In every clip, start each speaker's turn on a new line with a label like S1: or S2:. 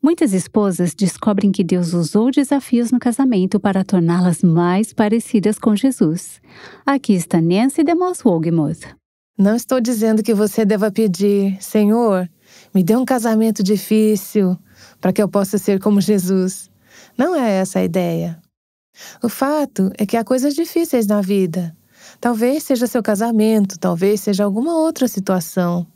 S1: Muitas esposas descobrem que Deus usou desafios no casamento para torná-las mais parecidas com Jesus. Aqui está Nancy DeMoss Wolgemuth.
S2: Não estou dizendo que você deva pedir, Senhor, me dê um casamento difícil para que eu possa ser como Jesus. Não é essa a ideia. O fato é que há coisas difíceis na vida. Talvez seja seu casamento, talvez seja alguma outra situação.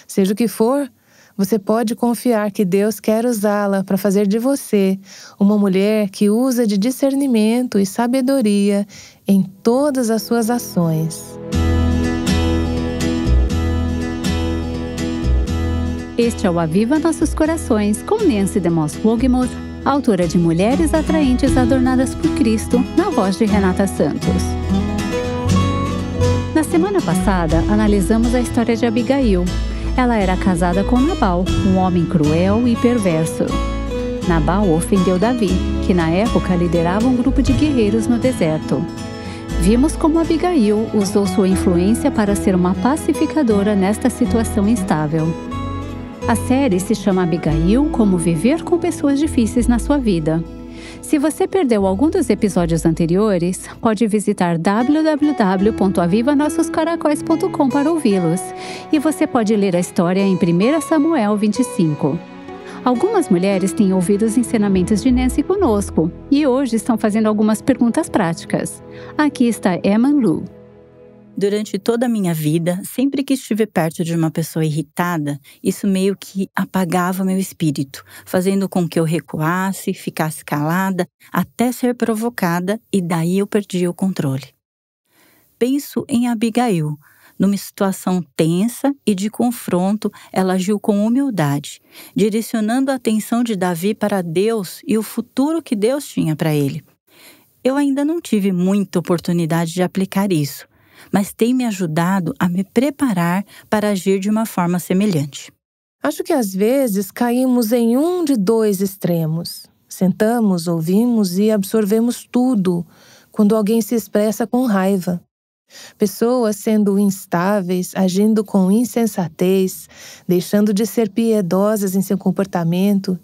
S2: Seja o que for, você pode confiar que Deus quer usá-la para fazer de você uma mulher que usa de discernimento e sabedoria em todas as suas ações.
S1: Este é o Aviva Nossos Corações, com Nancy DeMoss Wolgemuth, autora de Mulheres Atraentes Adornadas por Cristo, na voz de Renata Santos. Na semana passada, analisamos a história de Abigail. Ela era casada com Nabal, um homem cruel e perverso. Nabal ofendeu Davi, que na época liderava um grupo de guerreiros no deserto. Vimos como Abigail usou sua influência para ser uma pacificadora nesta situação instável. A série se chama Abigail, como viver com pessoas difíceis na sua vida. Se você perdeu algum dos episódios anteriores, pode visitar www.avivanossoscaracóis.com para ouvi-los. E você pode ler a história em 1 Samuel 25. Algumas mulheres têm ouvido os ensinamentos de Nancy conosco e hoje estão fazendo algumas perguntas práticas. Aqui está Emma Lu.
S3: Durante toda a minha vida, sempre que estive perto de uma pessoa irritada, isso meio que apagava meu espírito, fazendo com que eu recuasse, ficasse calada, até ser provocada, e daí eu perdia o controle. Penso em Abigail. Numa situação tensa e de confronto, ela agiu com humildade, direcionando a atenção de Davi para Deus e o futuro que Deus tinha para ele. Eu ainda não tive muita oportunidade de aplicar isso, mas tem me ajudado a me preparar para agir de uma forma semelhante.
S2: Acho que às vezes caímos em um de dois extremos. Sentamos, ouvimos e absorvemos tudo quando alguém se expressa com raiva. Pessoas sendo instáveis, agindo com insensatez, deixando de ser piedosas em seu comportamento.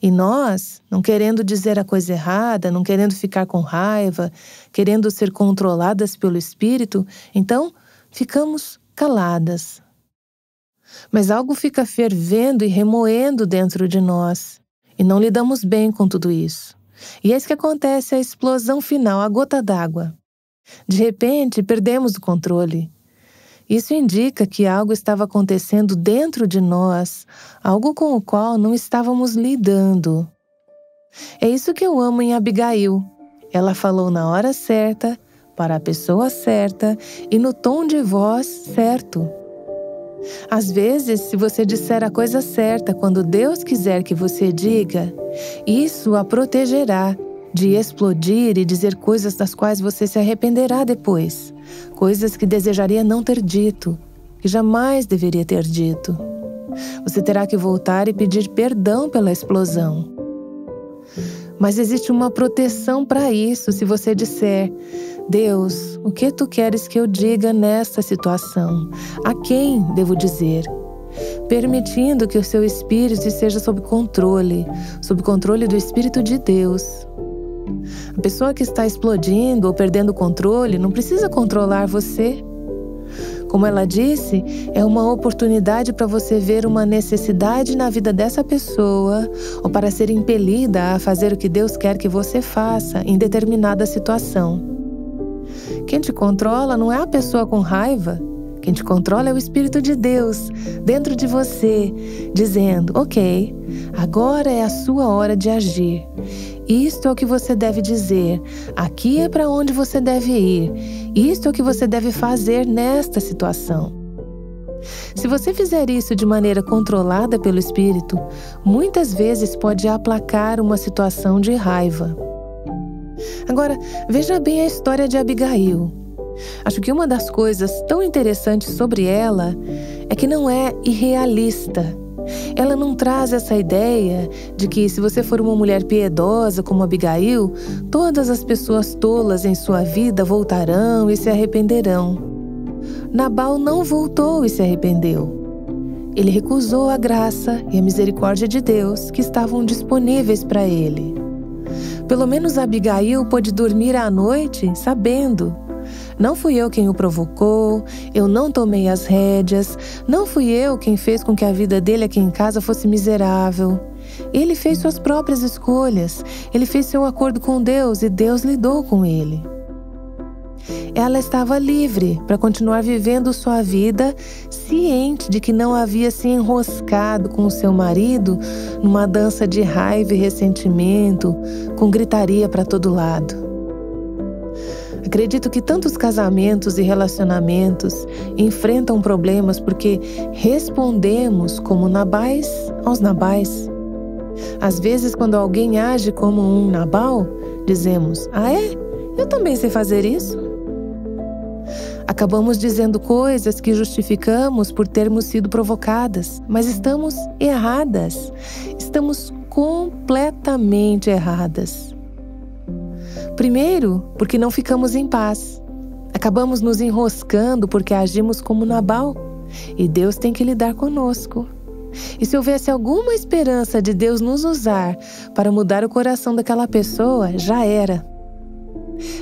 S2: E nós, não querendo dizer a coisa errada, não querendo ficar com raiva, querendo ser controladas pelo Espírito, então ficamos caladas. Mas algo fica fervendo e remoendo dentro de nós, e não lidamos bem com tudo isso. E eis que acontece a explosão final, a gota d'água. De repente, perdemos o controle. Isso indica que algo estava acontecendo dentro de nós, algo com o qual não estávamos lidando. É isso que eu amo em Abigail. Ela falou na hora certa, para a pessoa certa e no tom de voz certo. Às vezes, se você disser a coisa certa quando Deus quiser que você diga, isso a protegerá de explodir e dizer coisas das quais você se arrependerá depois. Coisas que desejaria não ter dito, que jamais deveria ter dito. Você terá que voltar e pedir perdão pela explosão. Mas existe uma proteção para isso se você disser: Deus, o que tu queres que eu diga nesta situação? A quem devo dizer? Permitindo que o seu espírito esteja sob controle do Espírito de Deus. A pessoa que está explodindo ou perdendo o controle não precisa controlar você. Como ela disse, é uma oportunidade para você ver uma necessidade na vida dessa pessoa ou para ser impelida a fazer o que Deus quer que você faça em determinada situação. Quem te controla não é a pessoa com raiva. Quem te controla é o Espírito de Deus dentro de você, dizendo: ok, agora é a sua hora de agir. Isto é o que você deve dizer. Aqui é para onde você deve ir. Isto é o que você deve fazer nesta situação. Se você fizer isso de maneira controlada pelo Espírito, muitas vezes pode aplacar uma situação de raiva. Agora, veja bem a história de Abigail. Acho que uma das coisas tão interessantes sobre ela é que não é irrealista. Ela não traz essa ideia de que se você for uma mulher piedosa como Abigail, todas as pessoas tolas em sua vida voltarão e se arrependerão. Nabal não voltou e se arrependeu. ele recusou a graça e a misericórdia de Deus que estavam disponíveis para ele. Pelo menos Abigail pôde dormir à noite sabendo: não fui eu quem o provocou, eu não tomei as rédeas, não fui eu quem fez com que a vida dele aqui em casa fosse miserável. Ele fez suas próprias escolhas, ele fez seu acordo com Deus e Deus lidou com ele. Ela estava livre para continuar vivendo sua vida, ciente de que não havia se enroscado com o seu marido numa dança de raiva e ressentimento, com gritaria para todo lado. Acredito que tantos casamentos e relacionamentos enfrentam problemas porque respondemos como Nabais aos Nabais. Às vezes, quando alguém age como um Nabal, dizemos: ah é? Eu também sei fazer isso. Acabamos dizendo coisas que justificamos por termos sido provocadas, mas estamos erradas. Estamos completamente erradas. Primeiro, porque não ficamos em paz. Acabamos nos enroscando porque agimos como Nabal. E Deus tem que lidar conosco. E se houvesse alguma esperança de Deus nos usar para mudar o coração daquela pessoa, já era.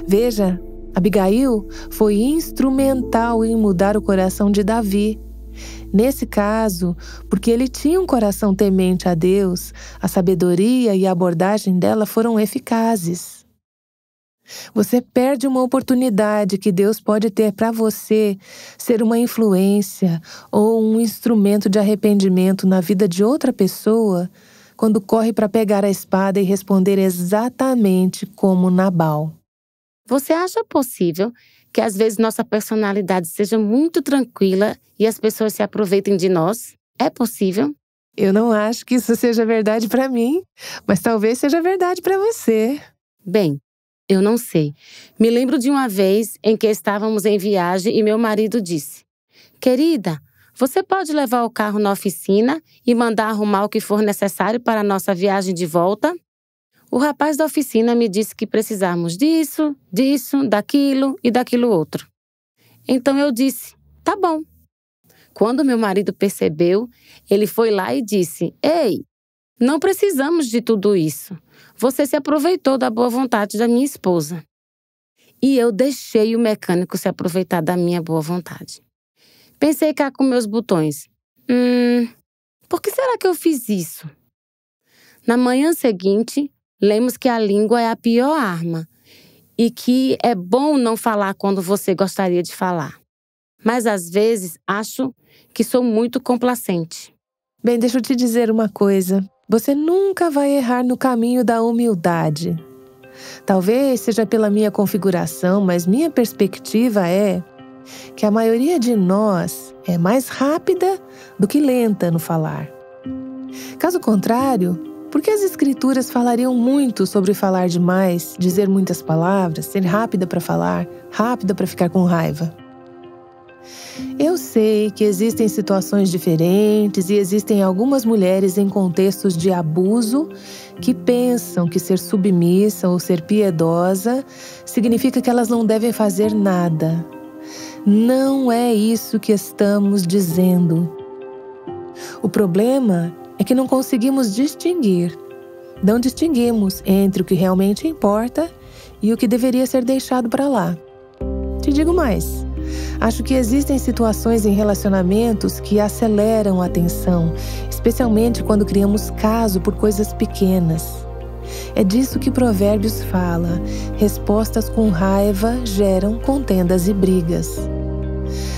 S2: Veja, Abigail foi instrumental em mudar o coração de Davi. Nesse caso, porque ele tinha um coração temente a Deus, a sabedoria e a abordagem dela foram eficazes. Você perde uma oportunidade que Deus pode ter para você ser uma influência ou um instrumento de arrependimento na vida de outra pessoa quando corre para pegar a espada e responder exatamente como Nabal.
S4: Você acha possível que às vezes nossa personalidade seja muito tranquila e as pessoas se aproveitem de nós? É possível?
S2: Eu não acho que isso seja verdade para mim, mas talvez seja verdade para você.
S4: Bem, eu não sei. Me lembro de uma vez em que estávamos em viagem e meu marido disse: querida, você pode levar o carro na oficina e mandar arrumar o que for necessário para a nossa viagem de volta? O rapaz da oficina me disse que precisávamos disso, daquilo e daquilo outro. Então eu disse: tá bom. Quando meu marido percebeu, ele foi lá e disse: ei, não precisamos de tudo isso. Você se aproveitou da boa vontade da minha esposa. E eu deixei o mecânico se aproveitar da minha boa vontade. Pensei cá com meus botões: por que será que eu fiz isso? Na manhã seguinte, lemos que a língua é a pior arma e que é bom não falar quando você gostaria de falar. Mas às vezes acho que sou muito complacente.
S2: Bem, deixa eu te dizer uma coisa. Você nunca vai errar no caminho da humildade. Talvez seja pela minha configuração, mas minha perspectiva é que a maioria de nós é mais rápida do que lenta no falar. Caso contrário, por que as escrituras falariam muito sobre falar demais, dizer muitas palavras, ser rápida para falar, rápida para ficar com raiva? Eu sei que existem situações diferentes e existem algumas mulheres em contextos de abuso que pensam que ser submissa ou ser piedosa significa que elas não devem fazer nada. Não é isso que estamos dizendo. O problema é que não conseguimos distinguir. Não distinguimos entre o que realmente importa e o que deveria ser deixado para lá. Te digo mais. Acho que existem situações em relacionamentos que aceleram a tensão, especialmente quando criamos caso por coisas pequenas. É disso que Provérbios fala. Respostas com raiva geram contendas e brigas.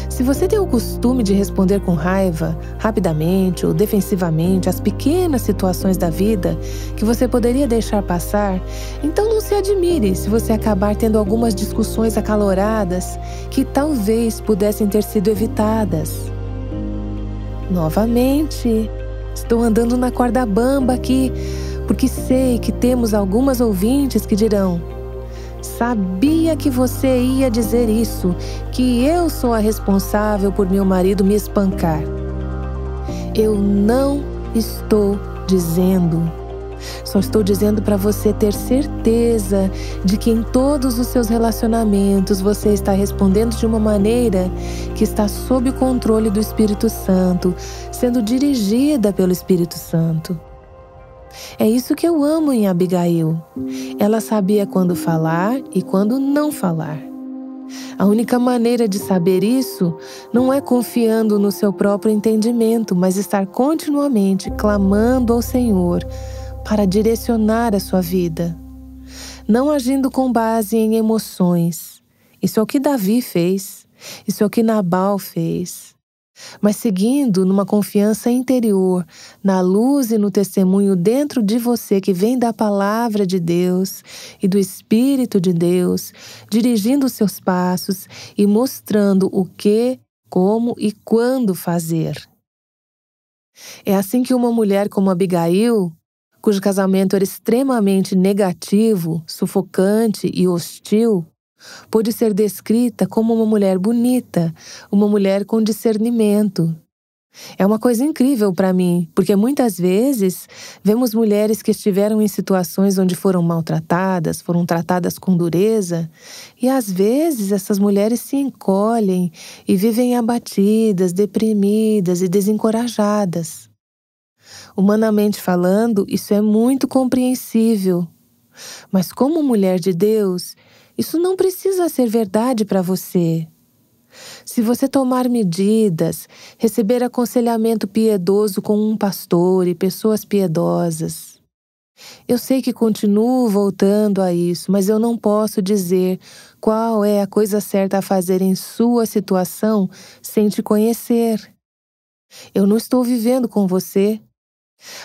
S2: Se você tem o costume de responder com raiva, rapidamente ou defensivamente, às pequenas situações da vida que você poderia deixar passar, então não se admire se você acabar tendo algumas discussões acaloradas que talvez pudessem ter sido evitadas. Novamente, estou andando na corda bamba aqui, porque sei que temos algumas ouvintes que dirão: sabia que você ia dizer isso, que eu sou a responsável por meu marido me espancar. Eu não estou dizendo. Só estou dizendo para você ter certeza de que em todos os seus relacionamentos você está respondendo de uma maneira que está sob o controle do Espírito Santo, sendo dirigida pelo Espírito Santo. É isso que eu amo em Abigail. Ela sabia quando falar e quando não falar. A única maneira de saber isso não é confiando no seu próprio entendimento, mas estar continuamente clamando ao Senhor para direcionar a sua vida. Não agindo com base em emoções. Isso é o que Davi fez. Isso é o que Nabal fez. Mas seguindo numa confiança interior, na luz e no testemunho dentro de você que vem da palavra de Deus e do Espírito de Deus, dirigindo os seus passos e mostrando o que, como e quando fazer. É assim que uma mulher como Abigail, cujo casamento era extremamente negativo, sufocante e hostil, pôde ser descrita como uma mulher bonita, uma mulher com discernimento. É uma coisa incrível para mim, porque muitas vezes vemos mulheres que estiveram em situações onde foram maltratadas, foram tratadas com dureza, e às vezes essas mulheres se encolhem e vivem abatidas, deprimidas e desencorajadas. Humanamente falando, isso é muito compreensível. Mas como mulher de Deus, isso não precisa ser verdade para você. Se você tomar medidas, receber aconselhamento piedoso com um pastor e pessoas piedosas. Eu sei que continuo voltando a isso, mas eu não posso dizer qual é a coisa certa a fazer em sua situação sem te conhecer. Eu não estou vivendo com você.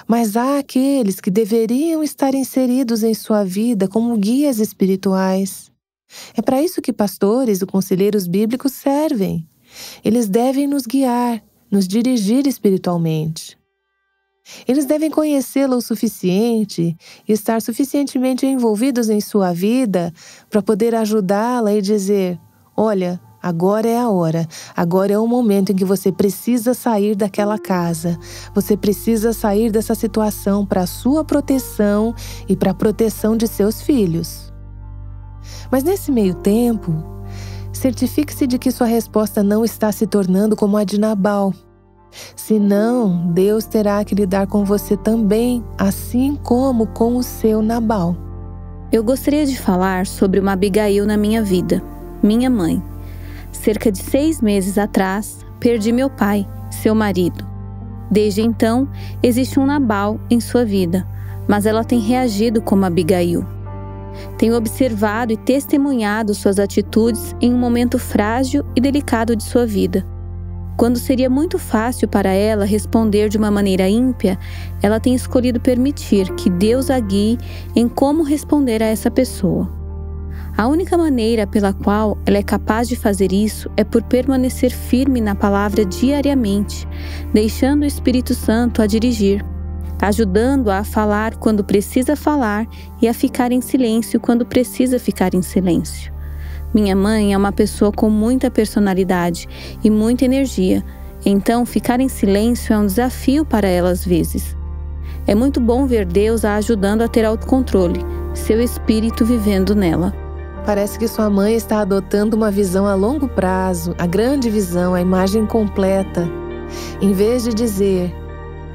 S2: Mas há aqueles que deveriam estar inseridos em sua vida como guias espirituais. É para isso que pastores e conselheiros bíblicos servem. Eles devem nos guiar, nos dirigir espiritualmente. Eles devem conhecê-la o suficiente e estar suficientemente envolvidos em sua vida para poder ajudá-la e dizer: olha, agora é a hora, agora é o momento em que você precisa sair daquela casa. Você precisa sair dessa situação para a sua proteção e para a proteção de seus filhos. Mas nesse meio tempo, certifique-se de que sua resposta não está se tornando como a de Nabal. Senão, Deus terá que lidar com você também, assim como com o seu Nabal.
S1: Eu gostaria de falar sobre uma Abigail na minha vida, minha mãe. Cerca de 6 meses atrás, perdi meu pai, seu marido. Desde então, existe um Nabal em sua vida, mas ela tem reagido como Abigail. Tenho observado e testemunhado suas atitudes em um momento frágil e delicado de sua vida. Quando seria muito fácil para ela responder de uma maneira ímpia, ela tem escolhido permitir que Deus a guie em como responder a essa pessoa. A única maneira pela qual ela é capaz de fazer isso é por permanecer firme na palavra diariamente, deixando o Espírito Santo a dirigir, ajudando-a a falar quando precisa falar e a ficar em silêncio quando precisa ficar em silêncio. Minha mãe é uma pessoa com muita personalidade e muita energia, então ficar em silêncio é um desafio para ela às vezes. É muito bom ver Deus a ajudando a ter autocontrole, seu espírito vivendo nela.
S2: Parece que sua mãe está adotando uma visão a longo prazo, a grande visão, a imagem completa. Em vez de dizer: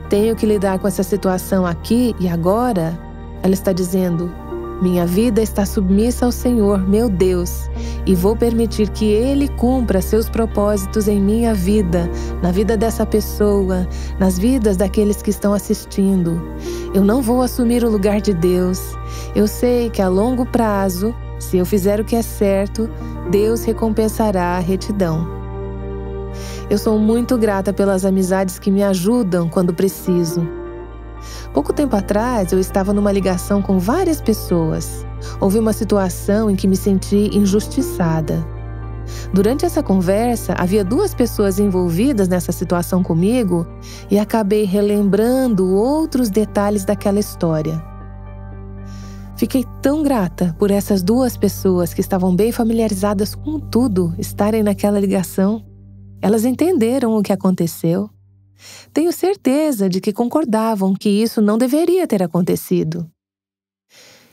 S2: tenho que lidar com essa situação aqui e agora, ela está dizendo: minha vida está submissa ao Senhor, meu Deus, e vou permitir que Ele cumpra seus propósitos em minha vida, na vida dessa pessoa, nas vidas daqueles que estão assistindo. Eu não vou assumir o lugar de Deus. Eu sei que a longo prazo, se eu fizer o que é certo, Deus recompensará a retidão. Eu sou muito grata pelas amizades que me ajudam quando preciso. Pouco tempo atrás, eu estava numa ligação com várias pessoas. Houve uma situação em que me senti injustiçada. Durante essa conversa, havia 2 pessoas envolvidas nessa situação comigo e acabei relembrando outros detalhes daquela história. Fiquei tão grata por essas 2 pessoas que estavam bem familiarizadas com tudo estarem naquela ligação. Elas entenderam o que aconteceu. Tenho certeza de que concordavam que isso não deveria ter acontecido.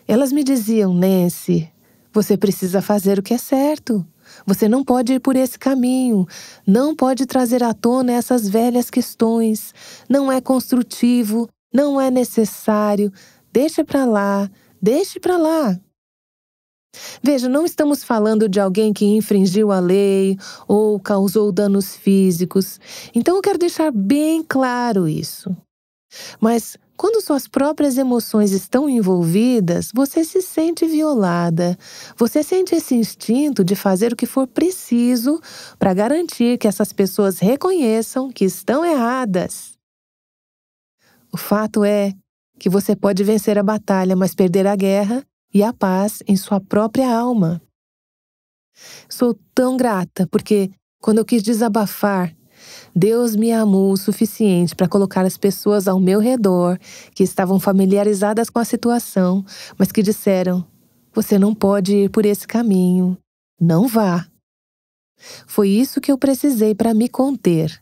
S2: Elas me diziam: Nancy, você precisa fazer o que é certo. Você não pode ir por esse caminho. Não pode trazer à tona essas velhas questões. Não é construtivo, não é necessário. Deixa pra lá, deixe pra lá. Veja, não estamos falando de alguém que infringiu a lei ou causou danos físicos. Então eu quero deixar bem claro isso. Mas quando suas próprias emoções estão envolvidas, você se sente violada. Você sente esse instinto de fazer o que for preciso para garantir que essas pessoas reconheçam que estão erradas. O fato é que você pode vencer a batalha, mas perder a guerra e a paz em sua própria alma. Sou tão grata porque, quando eu quis desabafar, Deus me amou o suficiente para colocar as pessoas ao meu redor que estavam familiarizadas com a situação, mas que disseram: você não pode ir por esse caminho. Não vá. Foi isso que eu precisei para me conter.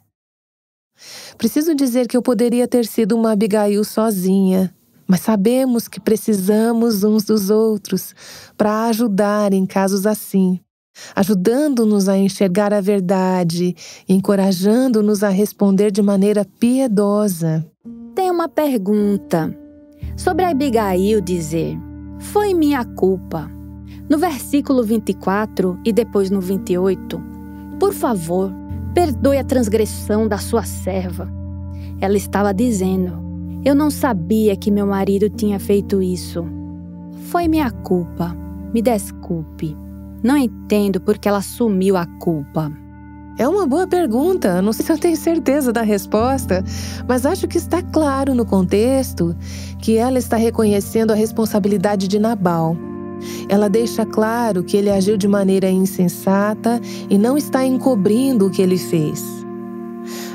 S2: Preciso dizer que eu poderia ter sido uma Abigail sozinha, mas sabemos que precisamos uns dos outros para ajudar em casos assim, ajudando-nos a enxergar a verdade, encorajando-nos a responder de maneira piedosa.
S5: Tem uma pergunta sobre a Abigail dizer: foi minha culpa. No versículo 24 e depois no 28, por favor, perdoe a transgressão da sua serva. Ela estava dizendo: eu não sabia que meu marido tinha feito isso. Foi minha culpa. Me desculpe. Não entendo porque ela assumiu a culpa.
S2: É uma boa pergunta. Não sei se eu tenho certeza da resposta, mas acho que está claro no contexto que ela está reconhecendo a responsabilidade de Nabal. Ela deixa claro que ele agiu de maneira insensata e não está encobrindo o que ele fez.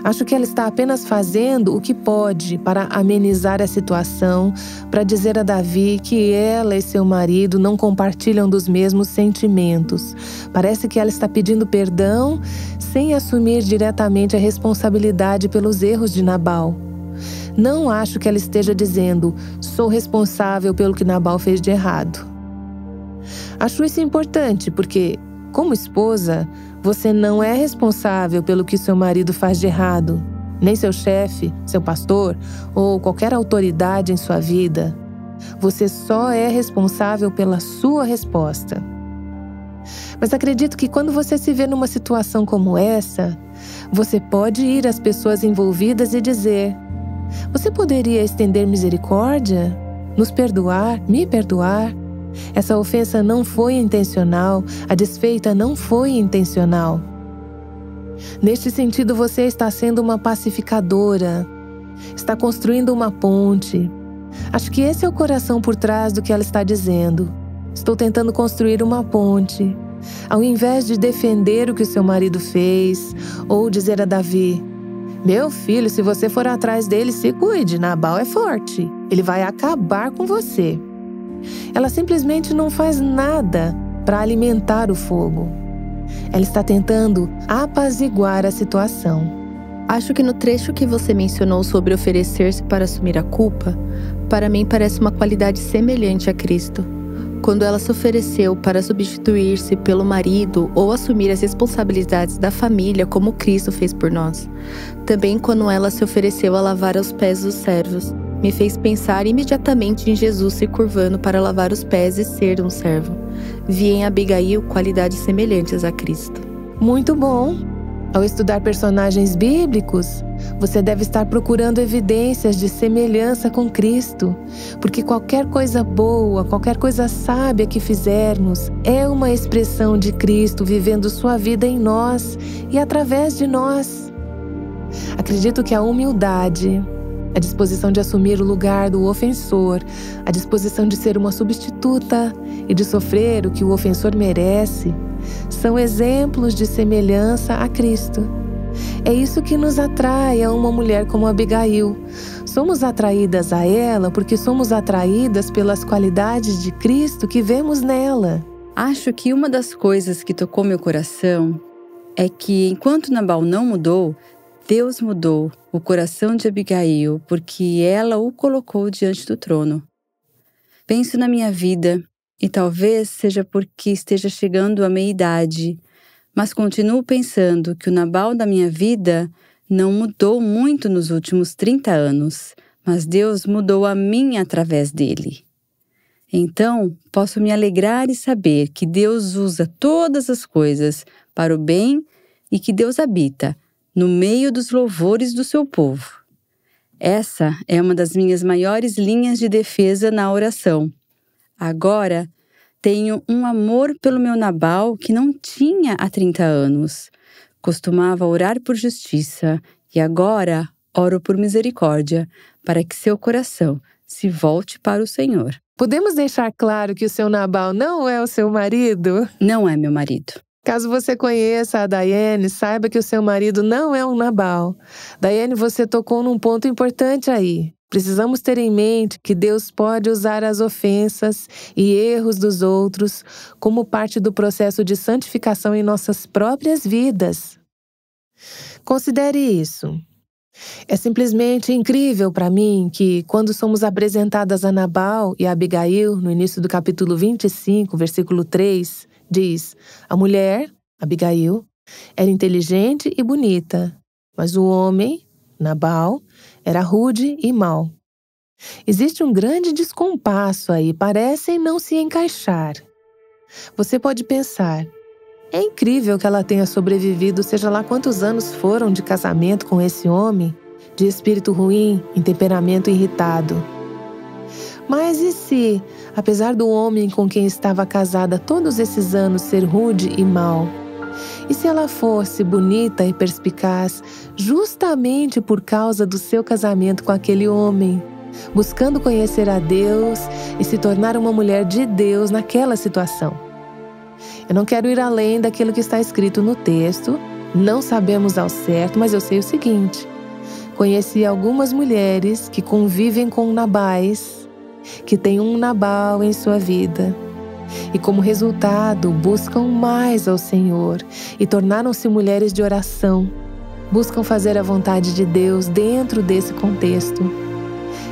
S2: Acho que ela está apenas fazendo o que pode para amenizar a situação, para dizer a Davi que ela e seu marido não compartilham dos mesmos sentimentos. Parece que ela está pedindo perdão sem assumir diretamente a responsabilidade pelos erros de Nabal. Não acho que ela esteja dizendo: sou responsável pelo que Nabal fez de errado. Acho isso importante porque, como esposa, você não é responsável pelo que seu marido faz de errado, nem seu chefe, seu pastor ou qualquer autoridade em sua vida. Você só é responsável pela sua resposta. Mas acredito que quando você se vê numa situação como essa, você pode ir às pessoas envolvidas e dizer: você poderia estender misericórdia? Nos perdoar? Me perdoar? Essa ofensa não foi intencional, a desfeita não foi intencional. Neste sentido, você está sendo uma pacificadora, está construindo uma ponte. Acho que esse é o coração por trás do que ela está dizendo. Estou tentando construir uma ponte. Ao invés de defender o que seu marido fez, ou dizer a Davi: meu filho, se você for atrás dele, se cuide, Nabal é forte, ele vai acabar com você. Ela simplesmente não faz nada para alimentar o fogo. Ela está tentando apaziguar a situação.
S6: Acho que no trecho que você mencionou sobre oferecer-se para assumir a culpa, para mim parece uma qualidade semelhante a Cristo. Quando ela se ofereceu para substituir-se pelo marido ou assumir as responsabilidades da família como Cristo fez por nós. Também quando ela se ofereceu a lavar os pés dos servos. Me fez pensar imediatamente em Jesus se curvando para lavar os pés e ser um servo. Vi em Abigail qualidades semelhantes a Cristo.
S2: Muito bom! Ao estudar personagens bíblicos, você deve estar procurando evidências de semelhança com Cristo, porque qualquer coisa boa, qualquer coisa sábia que fizermos é uma expressão de Cristo vivendo sua vida em nós e através de nós. Acredito que a humildade, a disposição de assumir o lugar do ofensor, a disposição de ser uma substituta e de sofrer o que o ofensor merece, são exemplos de semelhança a Cristo. É isso que nos atrai a uma mulher como Abigail. Somos atraídas a ela porque somos atraídas pelas qualidades de Cristo que vemos nela.
S3: Acho que uma das coisas que tocou meu coração é que, enquanto Nabal não mudou, Deus mudou o coração de Abigail porque ela o colocou diante do trono. Penso na minha vida e talvez seja porque esteja chegando à meia-idade, mas continuo pensando que o Nabal da minha vida não mudou muito nos últimos 30 anos, mas Deus mudou a mim através dele. Então, posso me alegrar e saber que Deus usa todas as coisas para o bem e que Deus habita no meio dos louvores do seu povo. Essa é uma das minhas maiores linhas de defesa na oração. Agora, tenho um amor pelo meu Nabal que não tinha há 30 anos. Costumava orar por justiça e agora oro por misericórdia, para que seu coração se volte para o Senhor.
S2: Podemos deixar claro que o seu Nabal não é o seu marido?
S3: Não é meu marido.
S2: Caso você conheça a Daiane, saiba que o seu marido não é um Nabal. Daiane, você tocou num ponto importante aí. Precisamos ter em mente que Deus pode usar as ofensas e erros dos outros como parte do processo de santificação em nossas próprias vidas. Considere isso. É simplesmente incrível para mim que, quando somos apresentadas a Nabal e a Abigail, no início do capítulo 25, versículo 3, diz: a mulher, Abigail, era inteligente e bonita, mas o homem, Nabal, era rude e mau. Existe um grande descompasso aí, parecem não se encaixar. Você pode pensar: é incrível que ela tenha sobrevivido, seja lá quantos anos foram de casamento com esse homem, de espírito ruim, em temperamento irritado. Mas e se, apesar do homem com quem estava casada todos esses anos ser rude e mau, e se ela fosse bonita e perspicaz justamente por causa do seu casamento com aquele homem, buscando conhecer a Deus e se tornar uma mulher de Deus naquela situação? Eu não quero ir além daquilo que está escrito no texto, não sabemos ao certo, mas eu sei o seguinte: conheci algumas mulheres que convivem com Nabais, que têm um Nabal em sua vida, e como resultado buscam mais ao Senhor e tornaram-se mulheres de oração, buscam fazer a vontade de Deus dentro desse contexto.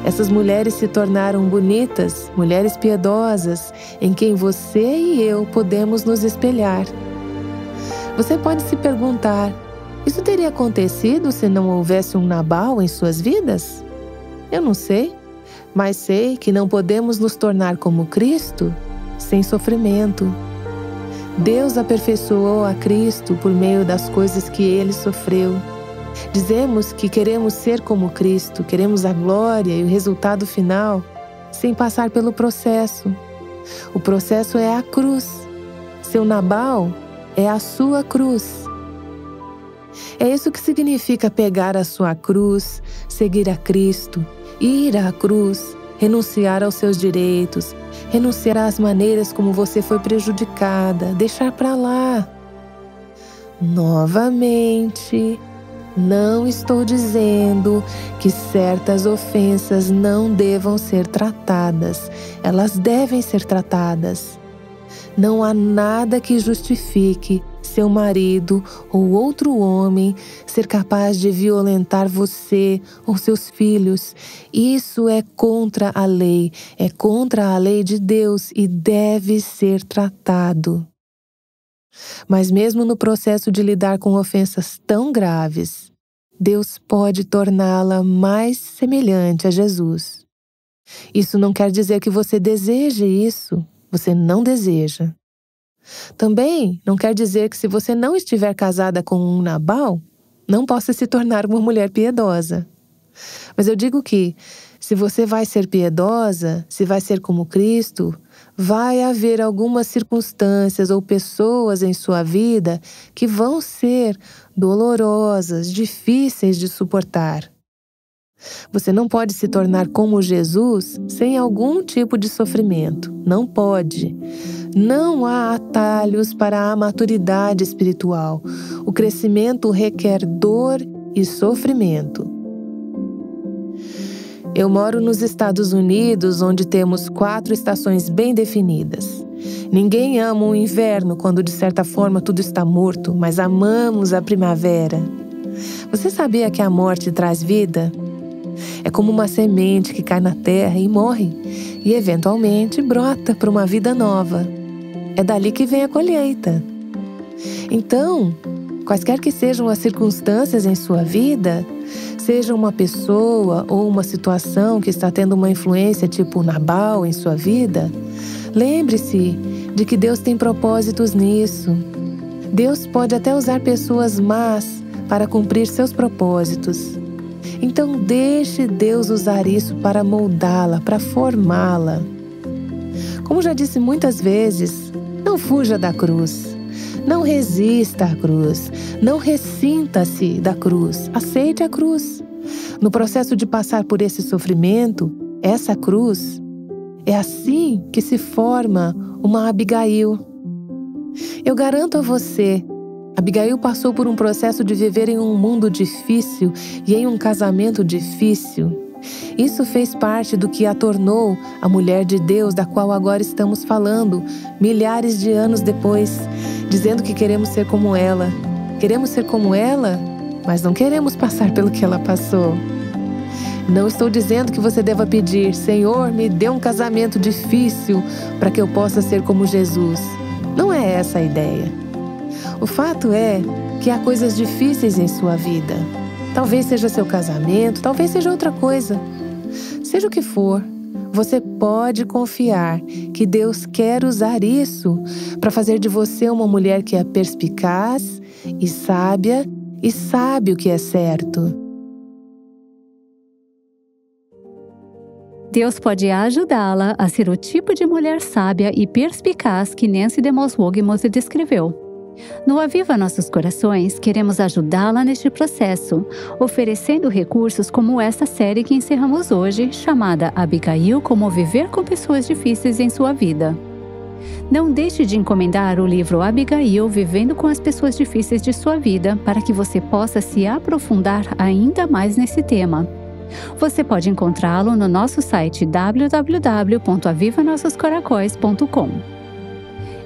S2: Essas mulheres se tornaram bonitas, mulheres piedosas, em quem você e eu podemos nos espelhar. Você pode se perguntar: isso teria acontecido se não houvesse um Nabal em suas vidas? Eu não sei, mas sei que não podemos nos tornar como Cristo sem sofrimento. Deus aperfeiçoou a Cristo por meio das coisas que Ele sofreu. Dizemos que queremos ser como Cristo, queremos a glória e o resultado final sem passar pelo processo. O processo é a cruz. Seu Nabal é a sua cruz. É isso que significa pegar a sua cruz, seguir a Cristo, ir à cruz, renunciar aos seus direitos, renunciar às maneiras como você foi prejudicada, deixar para lá. Novamente, não estou dizendo que certas ofensas não devam ser tratadas. Elas devem ser tratadas. Não há nada que justifique seu marido ou outro homem ser capaz de violentar você ou seus filhos. Isso é contra a lei de Deus e deve ser tratado. Mas mesmo no processo de lidar com ofensas tão graves, Deus pode torná-la mais semelhante a Jesus. Isso não quer dizer que você deseje isso. Você não deseja. Também não quer dizer que se você não estiver casada com um Nabal, não possa se tornar uma mulher piedosa. Mas eu digo que, se você vai ser piedosa, se vai ser como Cristo, vai haver algumas circunstâncias ou pessoas em sua vida que vão ser dolorosas, difíceis de suportar. Você não pode se tornar como Jesus sem algum tipo de sofrimento. Não pode. Não há atalhos para a maturidade espiritual. O crescimento requer dor e sofrimento. Eu moro nos Estados Unidos, onde temos 4 estações bem definidas. Ninguém ama o inverno quando, de certa forma, tudo está morto, mas amamos a primavera. Você sabia que a morte traz vida? É como uma semente que cai na terra e morre, e eventualmente brota para uma vida nova. É dali que vem a colheita. Então, quaisquer que sejam as circunstâncias em sua vida, seja uma pessoa ou uma situação que está tendo uma influência tipo Nabal em sua vida, lembre-se de que Deus tem propósitos nisso. Deus pode até usar pessoas más para cumprir seus propósitos. Então deixe Deus usar isso para moldá-la, para formá-la. Como já disse muitas vezes, não fuja da cruz. Não resista à cruz. Não ressinta-se da cruz. Aceite a cruz. No processo de passar por esse sofrimento, essa cruz, é assim que se forma uma Abigail. Eu garanto a você, Abigail passou por um processo de viver em um mundo difícil e em um casamento difícil. Isso fez parte do que a tornou a mulher de Deus, da qual agora estamos falando, milhares de anos depois, dizendo que queremos ser como ela. Queremos ser como ela, mas não queremos passar pelo que ela passou. Não estou dizendo que você deva pedir, Senhor, me dê um casamento difícil para que eu possa ser como Jesus. Não é essa a ideia. O fato é que há coisas difíceis em sua vida. Talvez seja seu casamento, talvez seja outra coisa. Seja o que for, você pode confiar que Deus quer usar isso para fazer de você uma mulher que é perspicaz e sábia e sabe o que é certo.
S1: Deus pode ajudá-la a ser o tipo de mulher sábia e perspicaz que Nancy DeMoss Wogemuth descreveu. No Aviva Nossos Corações, queremos ajudá-la neste processo, oferecendo recursos como esta série que encerramos hoje, chamada Abigail: Como Viver com Pessoas Difíceis em Sua Vida. Não deixe de encomendar o livro Abigail: Vivendo com as Pessoas Difíceis de Sua Vida, para que você possa se aprofundar ainda mais nesse tema. Você pode encontrá-lo no nosso site www.avivanossoscoracóis.com.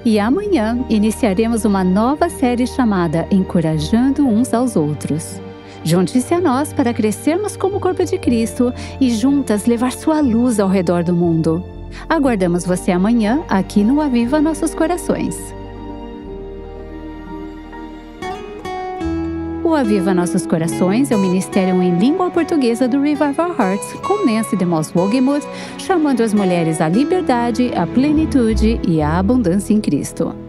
S1: E amanhã iniciaremos uma nova série chamada Encorajando Uns aos Outros. Junte-se a nós para crescermos como o corpo de Cristo e juntas levar sua luz ao redor do mundo. Aguardamos você amanhã aqui no Aviva Nossos Corações. O Aviva Nossos Corações é o ministério em língua portuguesa do Revival Hearts, com Nancy DeMoss Wogemuth, chamando as mulheres à liberdade, à plenitude e à abundância em Cristo.